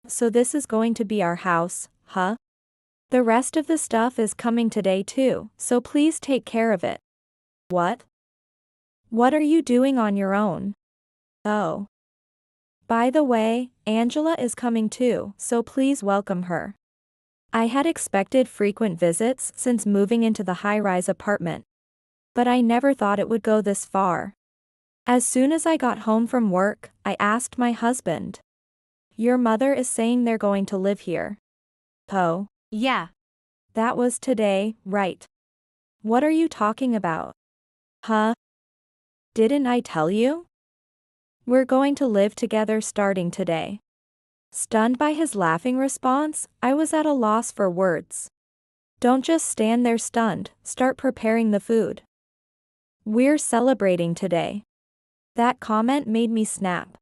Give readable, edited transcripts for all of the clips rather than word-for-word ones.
So this is going to be our house, huh? The rest of the stuff is coming today too, so please take care of it. What? What are you doing on your own? Oh. By the way, Angela is coming too, so please welcome her. I had expected frequent visits since moving into the high-rise apartment. But I never thought it would go this far. As soon as I got home from work, I asked my husband. Your mother is saying they're going to live here. Oh. Yeah. That was today, right? What are you talking about? Huh? Didn't I tell you? We're going to live together starting today. Stunned by his laughing response, I was at a loss for words. Don't just stand there stunned, start preparing the food. We're celebrating today. That comment made me snap.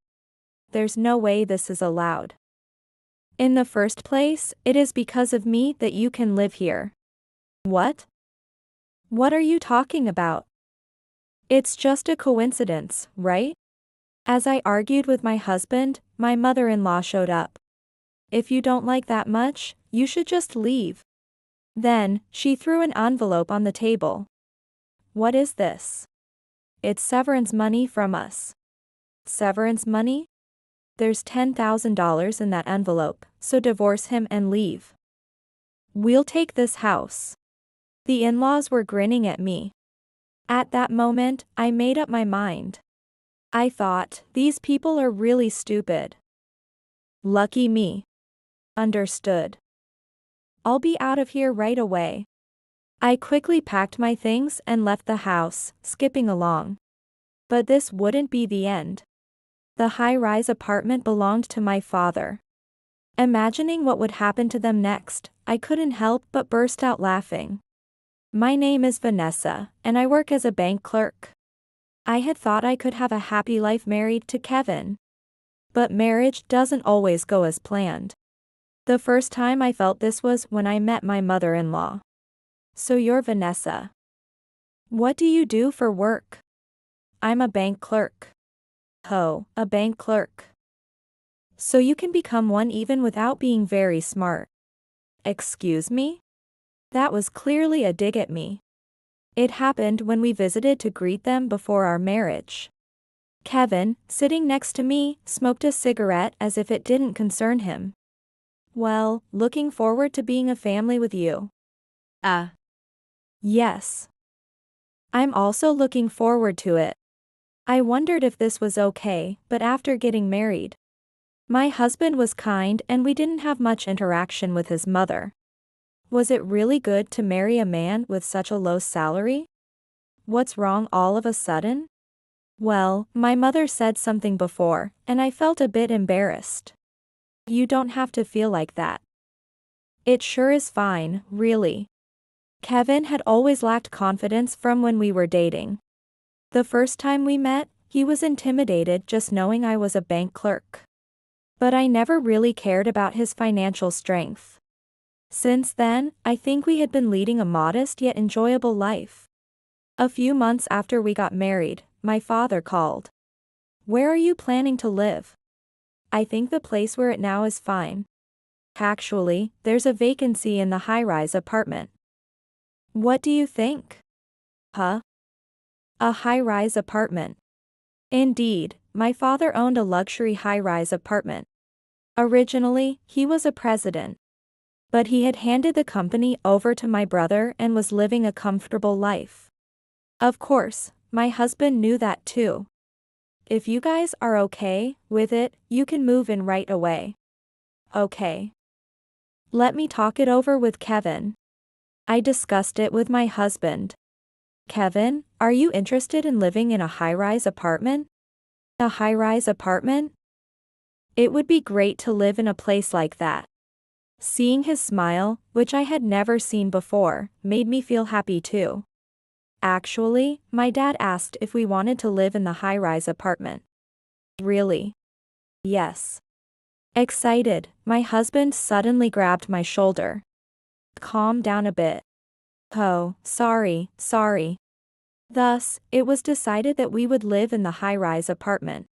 There's no way this is allowed. In the first place, it is because of me that you can live here. What? What are you talking about? It's just a coincidence, right? As I argued with my husband, my mother-in-law showed up. If you don't like that much, you should just leave. Then, she threw an envelope on the table. What is this? It's severance money from us. Severance money? There's $10,000 in that envelope, so divorce him and leave. We'll take this house. The in-laws were grinning at me. At that moment, I made up my mind. I thought, these people are really stupid. Lucky me. Understood. I'll be out of here right away. I quickly packed my things and left the house, skipping along. But this wouldn't be the end. The high-rise apartment belonged to my father. Imagining what would happen to them next, I couldn't help but burst out laughing. My name is Vanessa, and I work as a bank clerk. I had thought I could have a happy life married to Kevin. But marriage doesn't always go as planned. The first time I felt this was when I met my mother-in-law. So you're Vanessa. What do you do for work? I'm a bank clerk. Oh, a bank clerk. So you can become one even without being very smart. Excuse me? That was clearly a dig at me. It happened when we visited to greet them before our marriage. Kevin, sitting next to me, smoked a cigarette as if it didn't concern him. Well, looking forward to being a family with you. Yes. I'm also looking forward to it. I wondered if this was okay, but after getting married, my husband was kind and we didn't have much interaction with his mother. Was it really good to marry a man with such a low salary? What's wrong all of a sudden? Well, my mother said something before, and I felt a bit embarrassed. You don't have to feel like that. It sure is fine, really. Kevin had always lacked confidence from when we were dating. The first time we met, he was intimidated just knowing I was a bank clerk. But I never really cared about his financial strength. Since then, I think we had been leading a modest yet enjoyable life. A few months after we got married, my father called. Where are you planning to live? I think the place we're at now is fine. Actually, there's a vacancy in the high-rise apartment. What do you think? Huh? A high-rise apartment. Indeed, my father owned a luxury high-rise apartment. Originally, he was a president. But he had handed the company over to my brother and was living a comfortable life. Of course, my husband knew that too. If you guys are okay with it, you can move in right away. Okay. Let me talk it over with Kevin. I discussed it with my husband. Kevin, are you interested in living in a high-rise apartment? A high-rise apartment? It would be great to live in a place like that. Seeing his smile, which I had never seen before, made me feel happy too. Actually, my dad asked if we wanted to live in the high-rise apartment. Really? Yes. Excited, my husband suddenly grabbed my shoulder. Calm down a bit. Oh, sorry. Thus, it was decided that we would live in the high-rise apartment.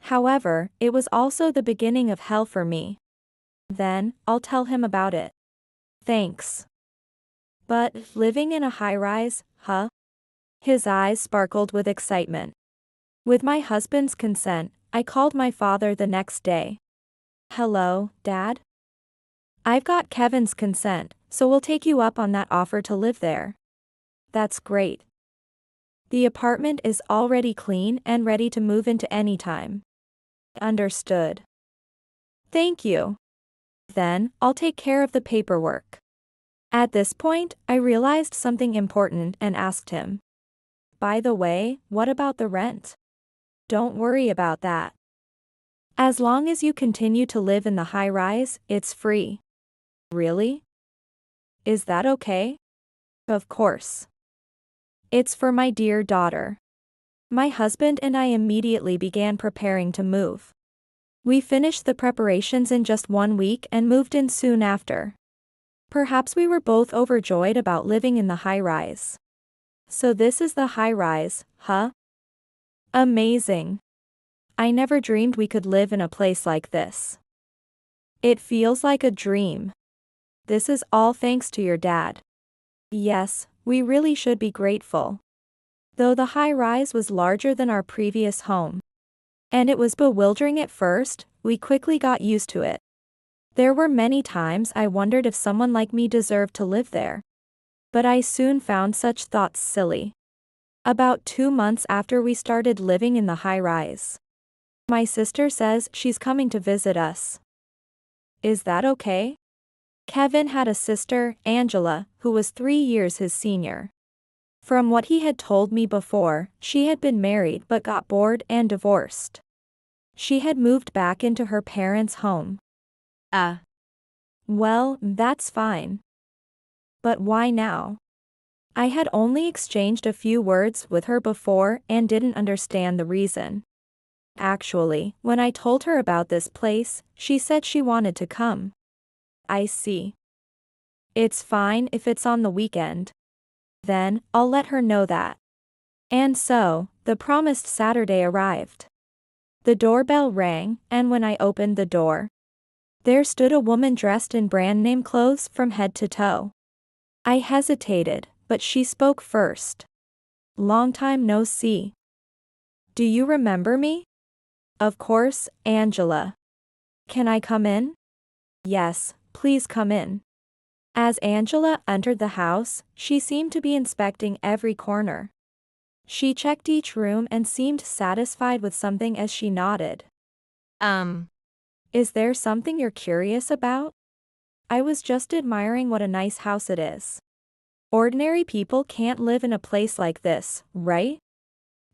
However, it was also the beginning of hell for me. Then, I'll tell him about it. Thanks. But, living in a high-rise, huh? His eyes sparkled with excitement. With my husband's consent, I called my father the next day. Hello, Dad? I've got Kevin's consent, so we'll take you up on that offer to live there. That's great. The apartment is already clean and ready to move into any time. Understood. Thank you. Then, I'll take care of the paperwork. At this point, I realized something important and asked him. By the way, what about the rent? Don't worry about that. As long as you continue to live in the high-rise, it's free. Really? Is that okay? Of course. It's for my dear daughter. My husband and I immediately began preparing to move. We finished the preparations in just 1 week and moved in soon after. Perhaps we were both overjoyed about living in the high-rise. So this is the high-rise, huh? Amazing. I never dreamed we could live in a place like this. It feels like a dream. This is all thanks to your dad. Yes, we really should be grateful. Though the high-rise was larger than our previous home, and it was bewildering at first, we quickly got used to it. There were many times I wondered if someone like me deserved to live there. But I soon found such thoughts silly. About 2 months after we started living in the high-rise, my sister says she's coming to visit us. Is that okay? Kevin had a sister, Angela, who was 3 years his senior. From what he had told me before, she had been married but got bored and divorced. She had moved back into her parents' home. Well, that's fine. But why now? I had only exchanged a few words with her before and didn't understand the reason. Actually, when I told her about this place, she said she wanted to come. I see. It's fine if it's on the weekend. Then, I'll let her know that. And so, the promised Saturday arrived. The doorbell rang, and when I opened the door, there stood a woman dressed in brand name clothes from head to toe. I hesitated, but she spoke first. Long time no see. Do you remember me? Of course, Angela. Can I come in? Yes, please come in. As Angela entered the house, she seemed to be inspecting every corner. She checked each room and seemed satisfied with something as she nodded. Is there something you're curious about? I was just admiring what a nice house it is. Ordinary people can't live in a place like this, right?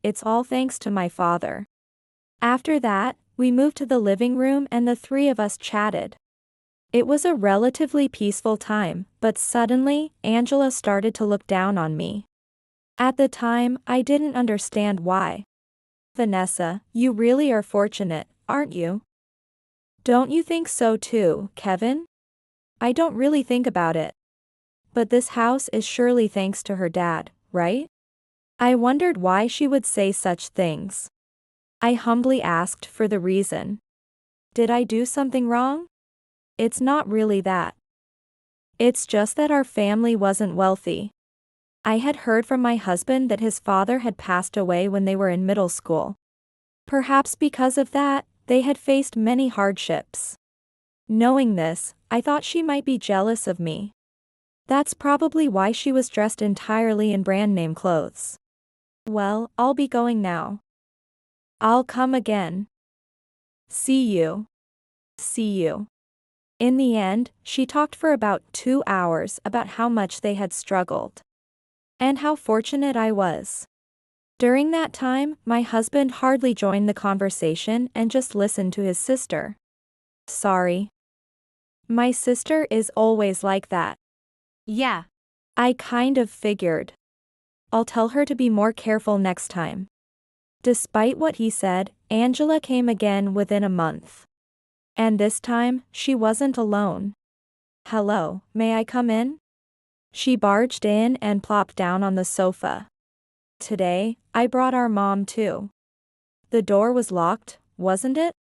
It's all thanks to my father. After that, we moved to the living room and the three of us chatted. It was a relatively peaceful time, but suddenly, Angela started to look down on me. At the time, I didn't understand why. Vanessa, you really are fortunate, aren't you? Don't you think so too, Kevin? I don't really think about it. But this house is surely thanks to her dad, right? I wondered why she would say such things. I humbly asked for the reason. Did I do something wrong? It's not really that. It's just that our family wasn't wealthy. I had heard from my husband that his father had passed away when they were in middle school. Perhaps because of that, they had faced many hardships. Knowing this, I thought she might be jealous of me. That's probably why she was dressed entirely in brand name clothes. Well, I'll be going now. I'll come again. See you. See you. In the end, she talked for about 2 hours about how much they had struggled. And how fortunate I was. During that time, my husband hardly joined the conversation and just listened to his sister. Sorry. My sister is always like that. Yeah. I kind of figured. I'll tell her to be more careful next time. Despite what he said, Angela came again within a month. And this time, she wasn't alone. Hello, may I come in? She barged in and plopped down on the sofa. Today, I brought our mom too. The door was locked, wasn't it?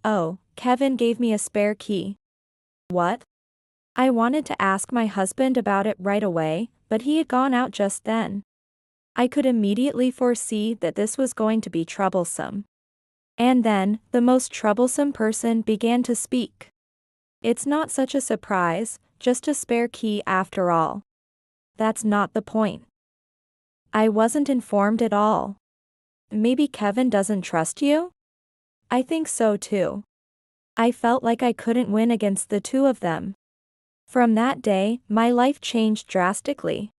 Oh, Kevin gave me a spare key. What? I wanted to ask my husband about it right away, but he had gone out just then. I could immediately foresee that this was going to be troublesome. And then, the most troublesome person began to speak. It's not such a surprise, just a spare key after all. That's not the point. I wasn't informed at all. Maybe Kevin doesn't trust you? I think so too. I felt like I couldn't win against the two of them. From that day, my life changed drastically.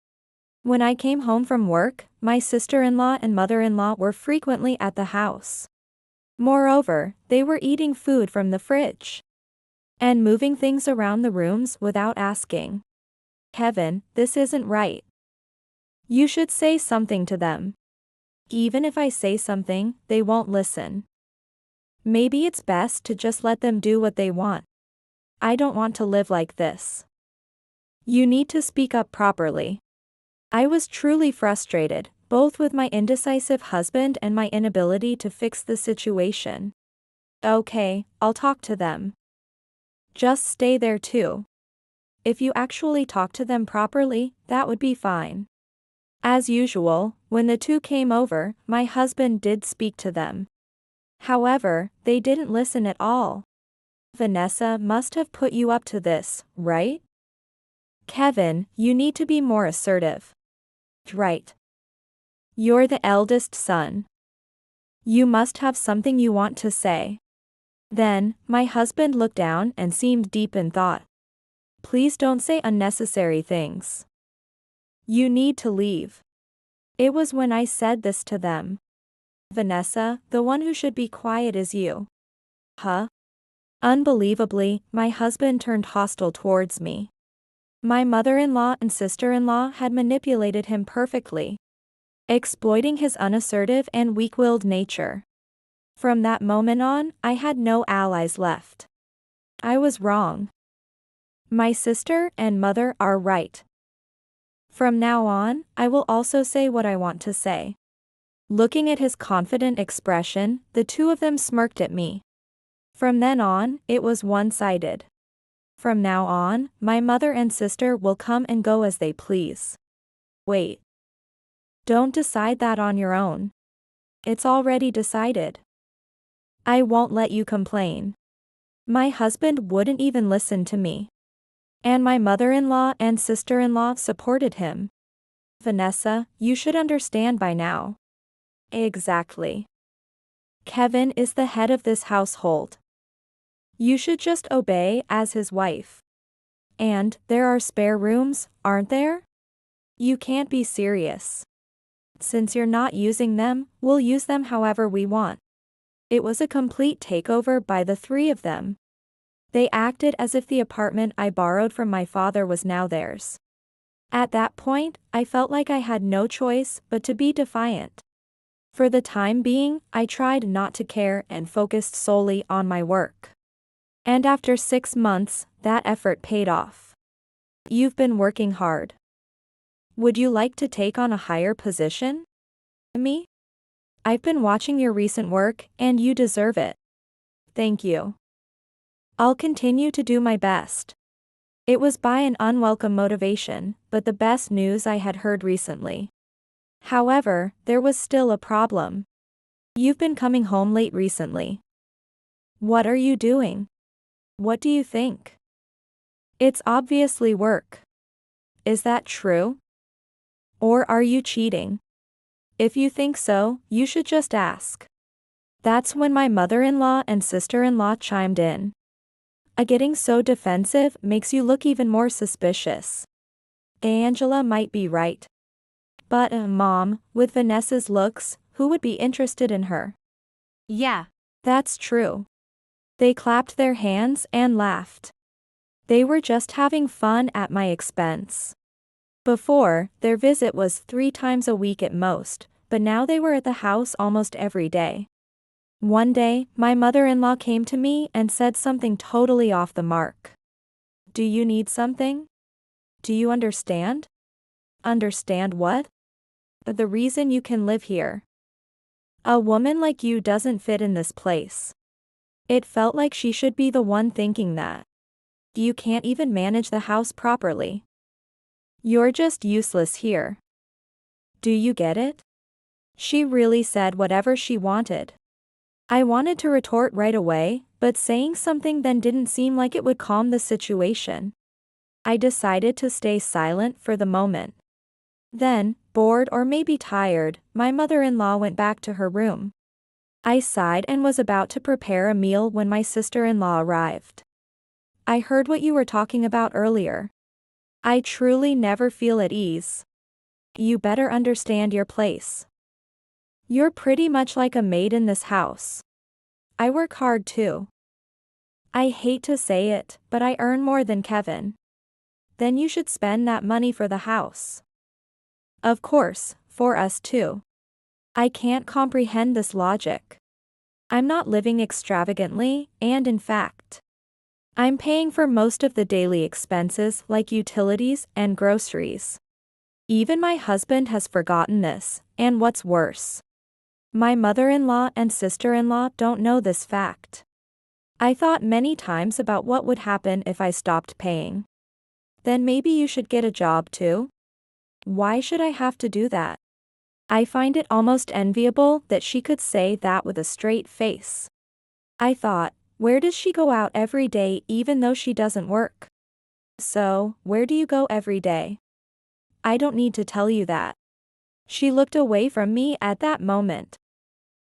When I came home from work, my sister-in-law and mother-in-law were frequently at the house. Moreover, they were eating food from the fridge and moving things around the rooms without asking. Kevin, this isn't right. You should say something to them. Even if I say something, they won't listen. Maybe it's best to just let them do what they want. I don't want to live like this. You need to speak up properly. I was truly frustrated, both with my indecisive husband and my inability to fix the situation. Okay, I'll talk to them. Just stay there too. If you actually talk to them properly, that would be fine. As usual, when the two came over, my husband did speak to them. However, they didn't listen at all. Vanessa must have put you up to this, right? Kevin, you need to be more assertive. Right. You're the eldest son. You must have something you want to say. Then, my husband looked down and seemed deep in thought. Please don't say unnecessary things. You need to leave. It was when I said this to them. Vanessa, the one who should be quiet is you. Huh? Unbelievably, my husband turned hostile towards me. My mother-in-law and sister-in-law had manipulated him perfectly, exploiting his unassertive and weak-willed nature. From that moment on, I had no allies left. I was wrong. My sister and mother are right. From now on, I will also say what I want to say. Looking at his confident expression, the two of them smirked at me. From then on, it was one-sided. From now on, my mother and sister will come and go as they please. Wait. Don't decide that on your own. It's already decided. I won't let you complain. My husband wouldn't even listen to me. And my mother-in-law and sister-in-law supported him. Vanessa, you should understand by now. Exactly. Kevin is the head of this household. You should just obey as his wife. And, there are spare rooms, aren't there? You can't be serious. Since you're not using them, we'll use them however we want. It was a complete takeover by the three of them. They acted as if the apartment I borrowed from my father was now theirs. At that point, I felt like I had no choice but to be defiant. For the time being, I tried not to care and focused solely on my work. And after 6 months, that effort paid off. You've been working hard. Would you like to take on a higher position? Me? I've been watching your recent work, and you deserve it. Thank you. I'll continue to do my best. It was by an unwelcome motivation, but the best news I had heard recently. However, there was still a problem. You've been coming home late recently. What are you doing? What do you think? It's obviously work. Is that true? Or are you cheating? If you think so, you should just ask. That's when my mother-in-law and sister-in-law chimed in. Getting so defensive makes you look even more suspicious. Angela might be right. But, Mom, with Vanessa's looks, who would be interested in her? Yeah. That's true. They clapped their hands and laughed. They were just having fun at my expense. Before, their visit was 3 times a week at most, but now they were at the house almost every day. One day, my mother-in-law came to me and said something totally off the mark. Do you need something? Do you understand? Understand what? The reason you can live here. A woman like you doesn't fit in this place. It felt like she should be the one thinking that. You can't even manage the house properly. You're just useless here. Do you get it? She really said whatever she wanted. I wanted to retort right away, but saying something then didn't seem like it would calm the situation. I decided to stay silent for the moment. Then, bored or maybe tired, my mother-in-law went back to her room. I sighed and was about to prepare a meal when my sister-in-law arrived. I heard what you were talking about earlier. I truly never feel at ease. You better understand your place. You're pretty much like a maid in this house. I work hard too. I hate to say it, but I earn more than Kevin. Then you should spend that money for the house. Of course, for us too. I can't comprehend this logic. I'm not living extravagantly, and in fact, I'm paying for most of the daily expenses like utilities and groceries. Even my husband has forgotten this, and what's worse, my mother-in-law and sister-in-law don't know this fact. I thought many times about what would happen if I stopped paying. Then maybe you should get a job too? Why should I have to do that? I find it almost enviable that she could say that with a straight face. I thought, where does she go out every day even though she doesn't work? So, where do you go every day? I don't need to tell you that. She looked away from me at that moment.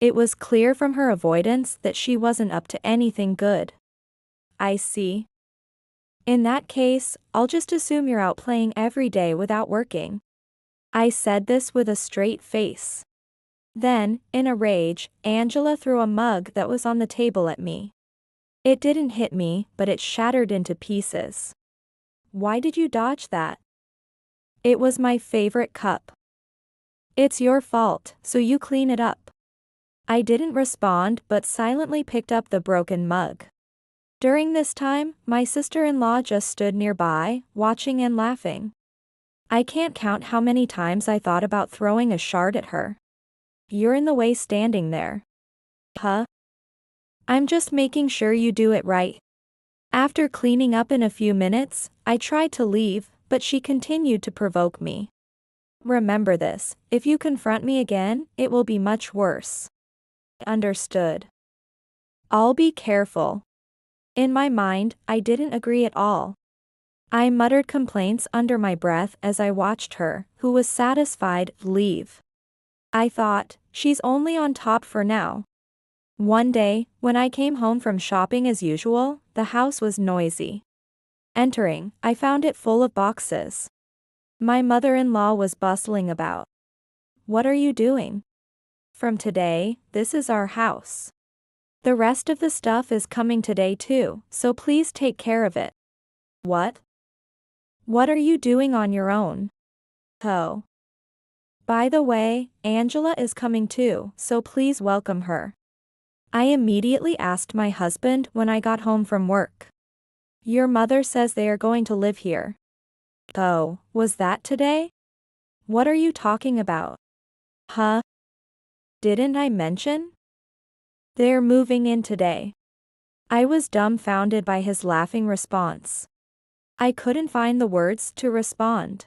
It was clear from her avoidance that she wasn't up to anything good. I see. In that case, I'll just assume you're out playing every day without working. I said this with a straight face. Then, in a rage, Angela threw a mug that was on the table at me. It didn't hit me, but it shattered into pieces. Why did you dodge that? It was my favorite cup. It's your fault, so you clean it up. I didn't respond but silently picked up the broken mug. During this time, my sister-in-law just stood nearby, watching and laughing. I can't count how many times I thought about throwing a shard at her. You're in the way standing there. Huh? I'm just making sure you do it right. After cleaning up in a few minutes, I tried to leave, but she continued to provoke me. Remember this, if you confront me again, it will be much worse. Understood. I'll be careful. In my mind, I didn't agree at all. I muttered complaints under my breath as I watched her, who was satisfied, leave. I thought, she's only on top for now. One day, when I came home from shopping as usual, the house was noisy. Entering, I found it full of boxes. My mother-in-law was bustling about. What are you doing? From today, this is our house. The rest of the stuff is coming today too, so please take care of it. What? What are you doing on your own? Oh. By the way, Angela is coming too, so please welcome her. I immediately asked my husband when I got home from work. Your mother says they are going to live here. Oh, was that today? What are you talking about? Huh? Didn't I mention? They're moving in today. I was dumbfounded by his laughing response. I couldn't find the words to respond.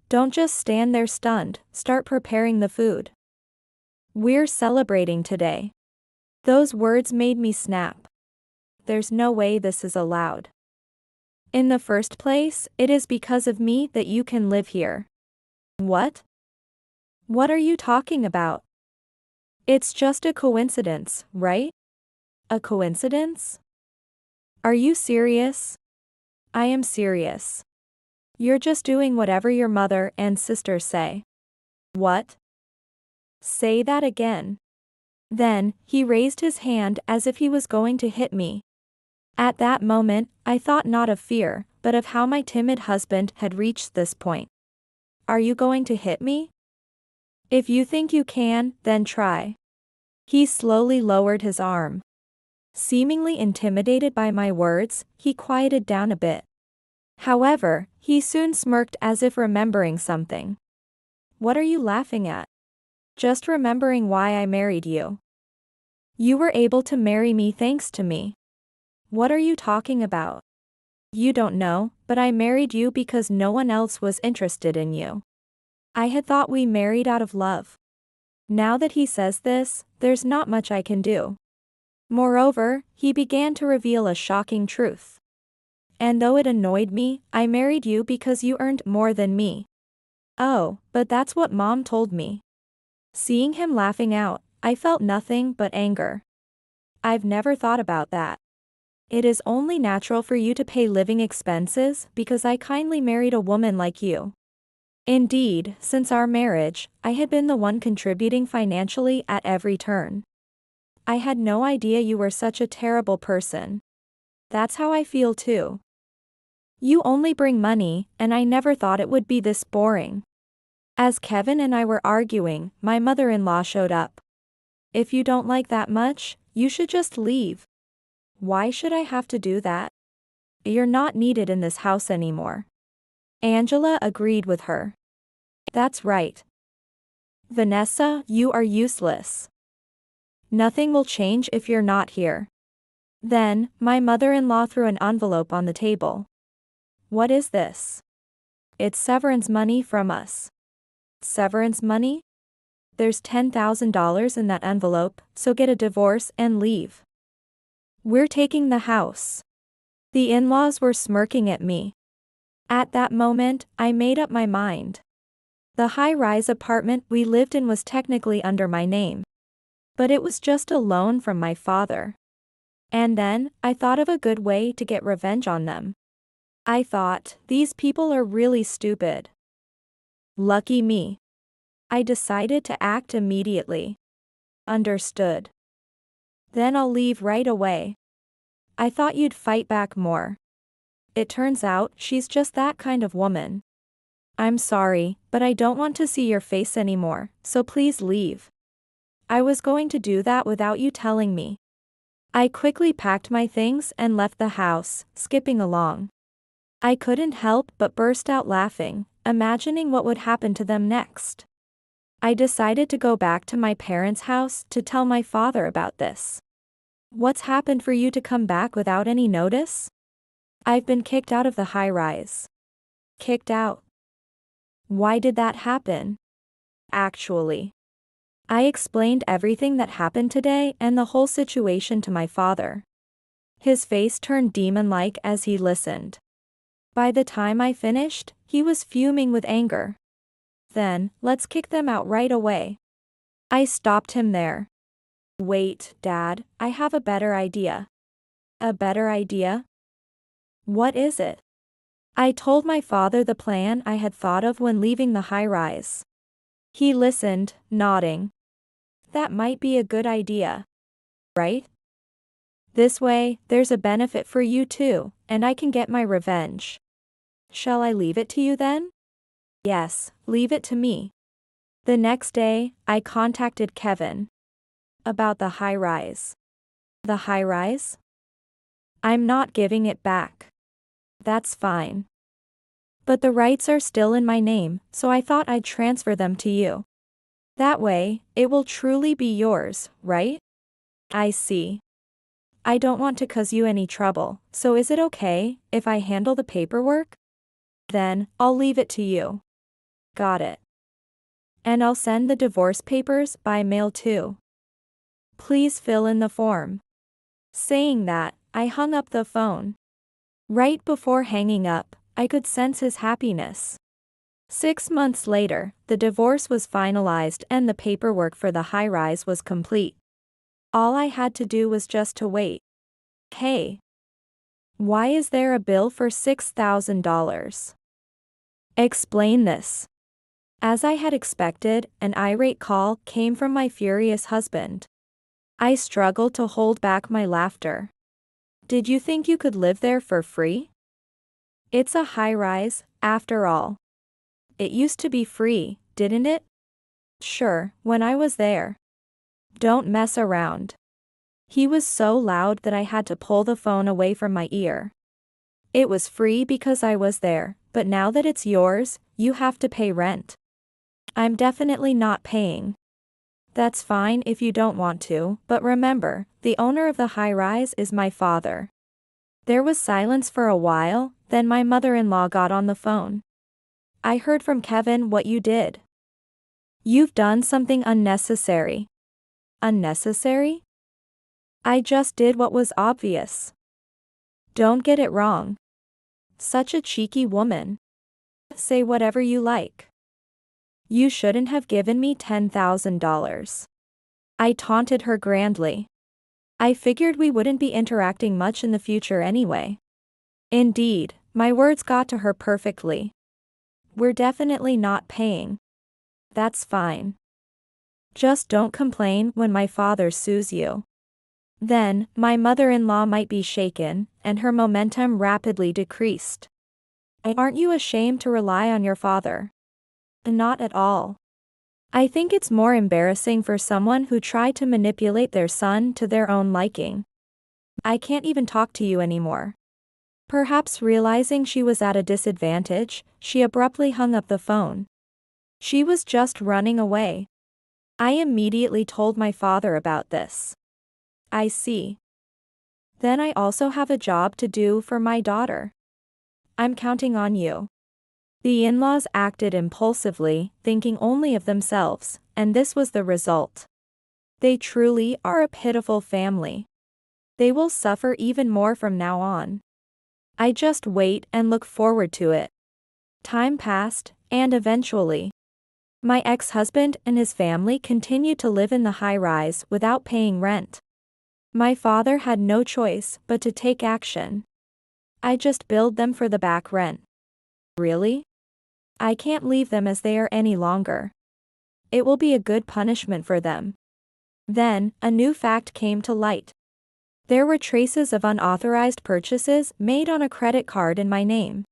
Don't just stand there stunned, start preparing the food. We're celebrating today. Those words made me snap. There's no way this is allowed. In the first place, it is because of me that you can live here. What? What are you talking about? It's just a coincidence, right? A coincidence? Are you serious? I am serious. You're just doing whatever your mother and sister say. What? Say that again. Then, he raised his hand as if he was going to hit me. At that moment, I thought not of fear, but of how my timid husband had reached this point. Are you going to hit me? If you think you can, then try. He slowly lowered his arm. Seemingly intimidated by my words, he quieted down a bit. However, he soon smirked as if remembering something. What are you laughing at? Just remembering why I married you. You were able to marry me thanks to me. What are you talking about? You don't know, but I married you because no one else was interested in you. I had thought we married out of love. Now that he says this, there's not much I can do. Moreover, he began to reveal a shocking truth. And though it annoyed me, I married you because you earned more than me. Oh, but that's what Mom told me. Seeing him laughing out, I felt nothing but anger. I've never thought about that. It is only natural for you to pay living expenses because I kindly married a woman like you. Indeed, since our marriage, I had been the one contributing financially at every turn. I had no idea you were such a terrible person. That's how I feel too. You only bring money, and I never thought it would be this boring. As Kevin and I were arguing, my mother-in-law showed up. If you don't like that much, you should just leave. Why should I have to do that? You're not needed in this house anymore. Angela agreed with her. That's right. Vanessa, you are useless. Nothing will change if you're not here. Then, my mother-in-law threw an envelope on the table. What is this? It's severance money from us. Severance money? There's $10,000 in that envelope, so get a divorce and leave. We're taking the house. The in-laws were smirking at me. At that moment, I made up my mind. The high-rise apartment we lived in was technically under my name. But it was just a loan from my father. And then, I thought of a good way to get revenge on them. I thought, these people are really stupid. Lucky me. I decided to act immediately. Understood. Then I'll leave right away. I thought you'd fight back more. It turns out she's just that kind of woman. I'm sorry, but I don't want to see your face anymore, so please leave. I was going to do that without you telling me. I quickly packed my things and left the house, skipping along. I couldn't help but burst out laughing, imagining what would happen to them next. I decided to go back to my parents' house to tell my father about this. What's happened for you to come back without any notice? I've been kicked out of the high-rise. Kicked out. Why did that happen? Actually, I explained everything that happened today and the whole situation to my father. His face turned demon-like as he listened. By the time I finished, he was fuming with anger. Then, let's kick them out right away. I stopped him there. Wait, Dad, I have a better idea. A better idea? What is it? I told my father the plan I had thought of when leaving the high-rise. He listened, nodding. That might be a good idea. Right? This way, there's a benefit for you too, and I can get my revenge. Shall I leave it to you then? Yes, leave it to me. The next day, I contacted Kevin. About the high-rise. The high-rise? I'm not giving it back. That's fine. But the rights are still in my name, so I thought I'd transfer them to you. That way, it will truly be yours, right? I see. I don't want to cause you any trouble, so is it okay if I handle the paperwork? Then, I'll leave it to you. Got it. And I'll send the divorce papers by mail too. Please fill in the form. Saying that, I hung up the phone. Right before hanging up, I could sense his happiness. 6 months later, the divorce was finalized and the paperwork for the high-rise was complete. All I had to do was just to wait. Hey. Why is there a bill for $6,000? Explain this. As I had expected, an irate call came from my furious husband. I struggled to hold back my laughter. Did you think you could live there for free? It's a high-rise, after all. It used to be free, didn't it? Sure, when I was there. Don't mess around. He was so loud that I had to pull the phone away from my ear. It was free because I was there, but now that it's yours, you have to pay rent. I'm definitely not paying. That's fine if you don't want to, but remember, the owner of the high-rise is my father. There was silence for a while, then my mother-in-law got on the phone. I heard from Kevin what you did. You've done something unnecessary. Unnecessary? I just did what was obvious. Don't get it wrong. Such a cheeky woman. Say whatever you like. You shouldn't have given me $10,000. I taunted her grandly. I figured we wouldn't be interacting much in the future anyway. Indeed, my words got to her perfectly. We're definitely not paying. That's fine. Just don't complain when my father sues you. Then, my mother-in-law might be shaken, and her momentum rapidly decreased. Aren't you ashamed to rely on your father? Not at all. I think it's more embarrassing for someone who tried to manipulate their son to their own liking. I can't even talk to you anymore. Perhaps realizing she was at a disadvantage, she abruptly hung up the phone. She was just running away. I immediately told my father about this. I see. Then I also have a job to do for my daughter. I'm counting on you. The in-laws acted impulsively, thinking only of themselves, and this was the result. They truly are a pitiful family. They will suffer even more from now on. I just wait and look forward to it. Time passed, and eventually, my ex-husband and his family continued to live in the high-rise without paying rent. My father had no choice but to take action. I just billed them for the back rent. Really? I can't leave them as they are any longer. It will be a good punishment for them. Then, a new fact came to light. There were traces of unauthorized purchases made on a credit card in my name.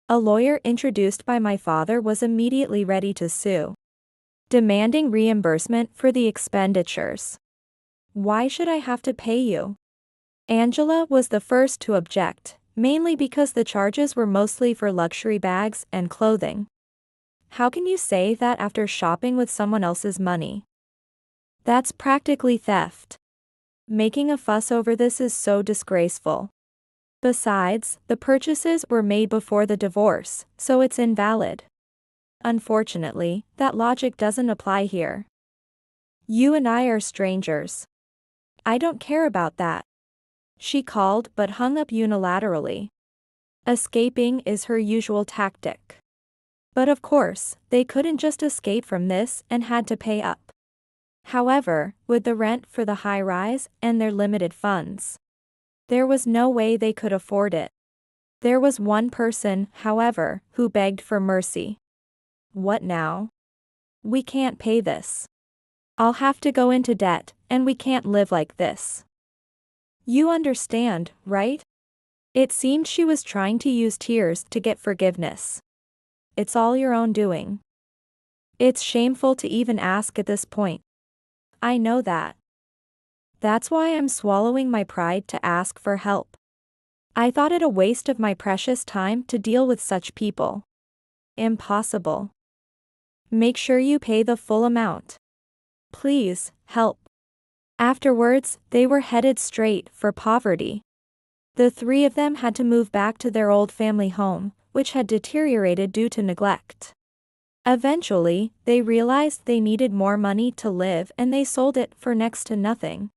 A lawyer introduced by my father was immediately ready to sue, demanding reimbursement for the expenditures. Why should I have to pay you? Angela was the first to object, mainly because the charges were mostly for luxury bags and clothing. How can you say that after shopping with someone else's money? That's practically theft. Making a fuss over this is so disgraceful. Besides, the purchases were made before the divorce, so it's invalid. Unfortunately, that logic doesn't apply here. You and I are strangers. I don't care about that. She called but hung up unilaterally. Escaping is her usual tactic. But of course, they couldn't just escape from this and had to pay up. However, with the rent for the high-rise and their limited funds, there was no way they could afford it. There was one person, however, who begged for mercy. What now? We can't pay this. I'll have to go into debt, and we can't live like this. You understand, right? It seemed she was trying to use tears to get forgiveness. It's all your own doing. It's shameful to even ask at this point. I know that. That's why I'm swallowing my pride to ask for help. I thought it a waste of my precious time to deal with such people. Impossible. Make sure you pay the full amount. Please, help. Afterwards, they were headed straight for poverty. The three of them had to move back to their old family home, which had deteriorated due to neglect. Eventually, they realized they needed more money to live and they sold it for next to nothing.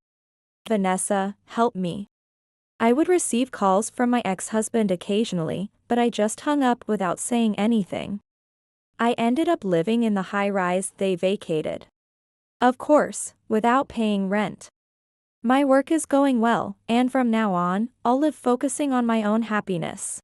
Vanessa, help me. I would receive calls from my ex-husband occasionally, but I just hung up without saying anything. I ended up living in the high-rise they vacated. Of course, without paying rent. My work is going well, and from now on, I'll live focusing on my own happiness.